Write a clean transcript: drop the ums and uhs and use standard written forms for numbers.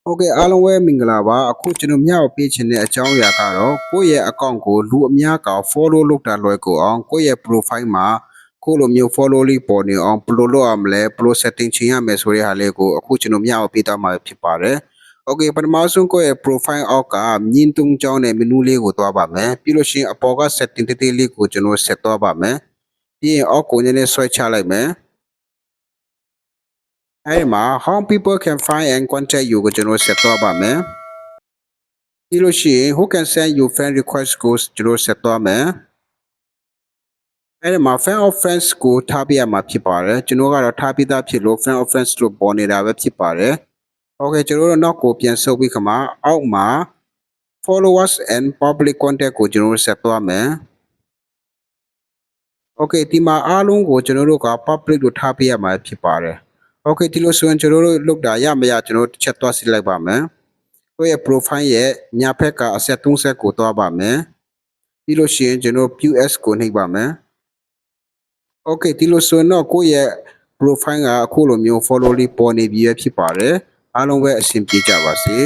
Okay အားလုံးပဲမင်္ဂလာပါအခုကျွန်တော်မြောက်ပေးချင်တဲ့အကြောင်းအရာကတော့ကိုယ့်ရဲ့ account ကိုလူအများက follow လုပ်တာလွယ်ကူအောင်ကိုယ့်ရဲ့ profile မှာကိုလိုမျိုး follow လေးပေါ်နေအောင်ဘယ်လိုလုပ်ရမလဲဘယ်လို setting ချင်ရမယ်ဆိုတဲ့ဟာလေးကိုအခုကျွန်တော်မြောက်ပေးသွားမှာဖြစ်ပါတယ် Okay ပထမဆုံးကိုယ့်ရဲ့ profile အောက်ကမြင်းတုံးကြောင်းတဲ့ menu လေးကိုသွားပါမယ်ပြီးလို့ရှိရင်အပေါ်က setting တေးသေးလေးကိုကျွန်တော် set သွားပါမယ်ပြီးရင်အောက်ကိုနည်းနည်းဆွဲချလိုက်မယ်အဲ့မှာ how people can find and contact you ကိုကျွန်တော် set သွားပါမယ်ပြီးလို့ရှိရင် who can send you friend request ကိုကျွန်တော် set သွားမယ်အဲ့မှာ friend of friends ကိုထားပြရမှာဖြစ်ပါတယ်ကျွန်တော်ကတော့ထားပြီးသားဖြစ်လို့ friend of friends လို့ပေါ်နေတာပဲဖြစ်ပါတယ် Okay ကျွန်တော်တို့နောက်ကိုပြန်ဆုပ်ပြီးခါမှာအောက်မှာ followers and public contact ကိုကျွန်တော် set သွားမယ် Okay ဒီမှာအားလုံးကိုကျွန်တော်တို့က public လို့ထားပြရမှာဖြစ်ပါတယ် Okay ဒီလိုဆိုရင်ကျွန်တော်တို့လုပ်တာရမရကျွန်တော်တစ်ချက်သွားစစ်လိုက်ပါမယ်ကိုယ့်ရဲ့ profile ရဲ့ညာဘက်ကအဆက်30ကိုသွားပါမယ်ပြီးလို့ရှိရင်ကျွန်တော် PS ကိုနှိပ်ပါမယ် Okay ဒီလိုဆိုရင်တော့ကိုယ့်ရဲ့ profile ကအခုလိုမျိုး follow လေးပေါ်နေပြီဖြစ်ပါတယ်အားလုံးပဲအဆင်ပြေကြပါစေ